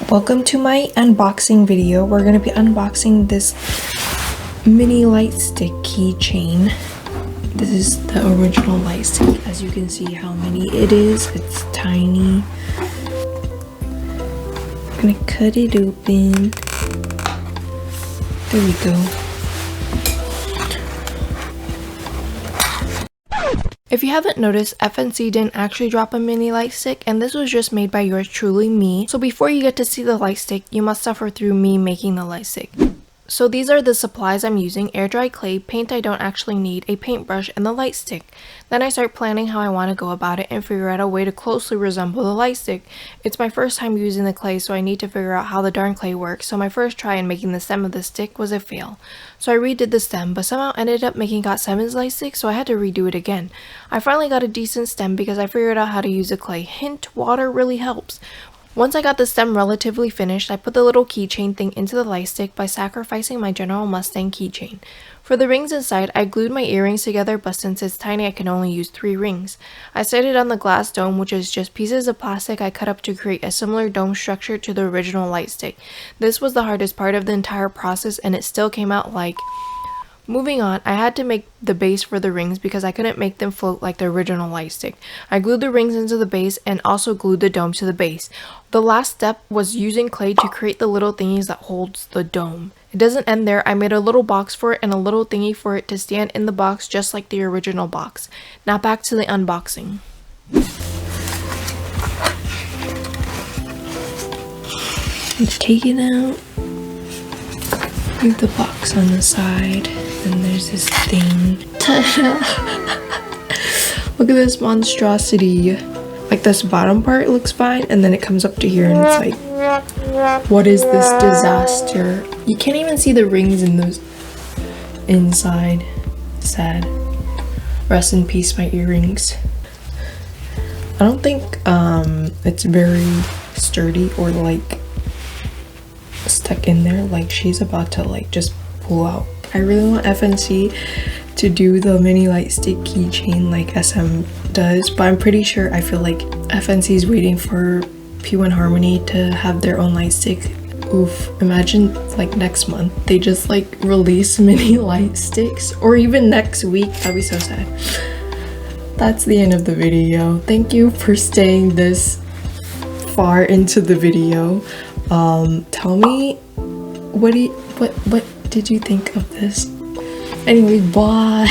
Welcome to my unboxing video. We're going to be unboxing this mini light stick keychain. This is the original light stick. As you can see how mini it is. It's tiny. I'm going to cut it open. There we go. If you haven't noticed, FNC didn't actually drop a mini light stick, and this was just made by yours truly, me. So before you get to see the light stick, you must suffer through me making the light stick. So these are the supplies I'm using: air dry clay, paint I don't actually need, a paintbrush, and the light stick. Then I start planning how I want to go about it and figure out a way to closely resemble the light stick. It's my first time using the clay, so I need to figure out how the darn clay works. So my first try in making the stem of the stick was a fail. So I redid the stem, but somehow ended up making Got7's light stick, so I had to redo it again. I finally got a decent stem because I figured out how to use the clay. Hint, water really helps. Once I got the stem relatively finished, I put the little keychain thing into the light stick by sacrificing my General Mustang keychain. For the rings inside, I glued my earrings together, but since it's tiny I can only use 3 rings. I set it on the glass dome, which is just pieces of plastic I cut up to create a similar dome structure to the original light stick. This was the hardest part of the entire process, and it still came out like... Moving on, I had to make the base for the rings because I couldn't make them float like the original light stick. I glued the rings into the base and also glued the dome to the base. The last step was using clay to create the little thingies that holds the dome. It doesn't end there. I made a little box for it and a little thingy for it to stand in the box just like the original box. Now back to the unboxing. Take it out. Leave the box on the side. And there's this thing. Look at this monstrosity. Like, this bottom part looks fine, and then it comes up to here and it's like, what is this disaster? You can't even see the rings in those inside. Sad. Rest in peace, my earrings. I don't think it's very sturdy or like stuck in there. Like, she's about to like just pull out. I really want FNC to do the mini light stick keychain like SM does, but I'm pretty sure, I feel like FNC is waiting for P1 Harmony to have their own light stick. Oof, imagine like next month they just like release mini light sticks, or even next week. That'd be so sad. That's the end of the video. Thank you for staying this far into the video. Tell me what did you think of this? Anyway, bye.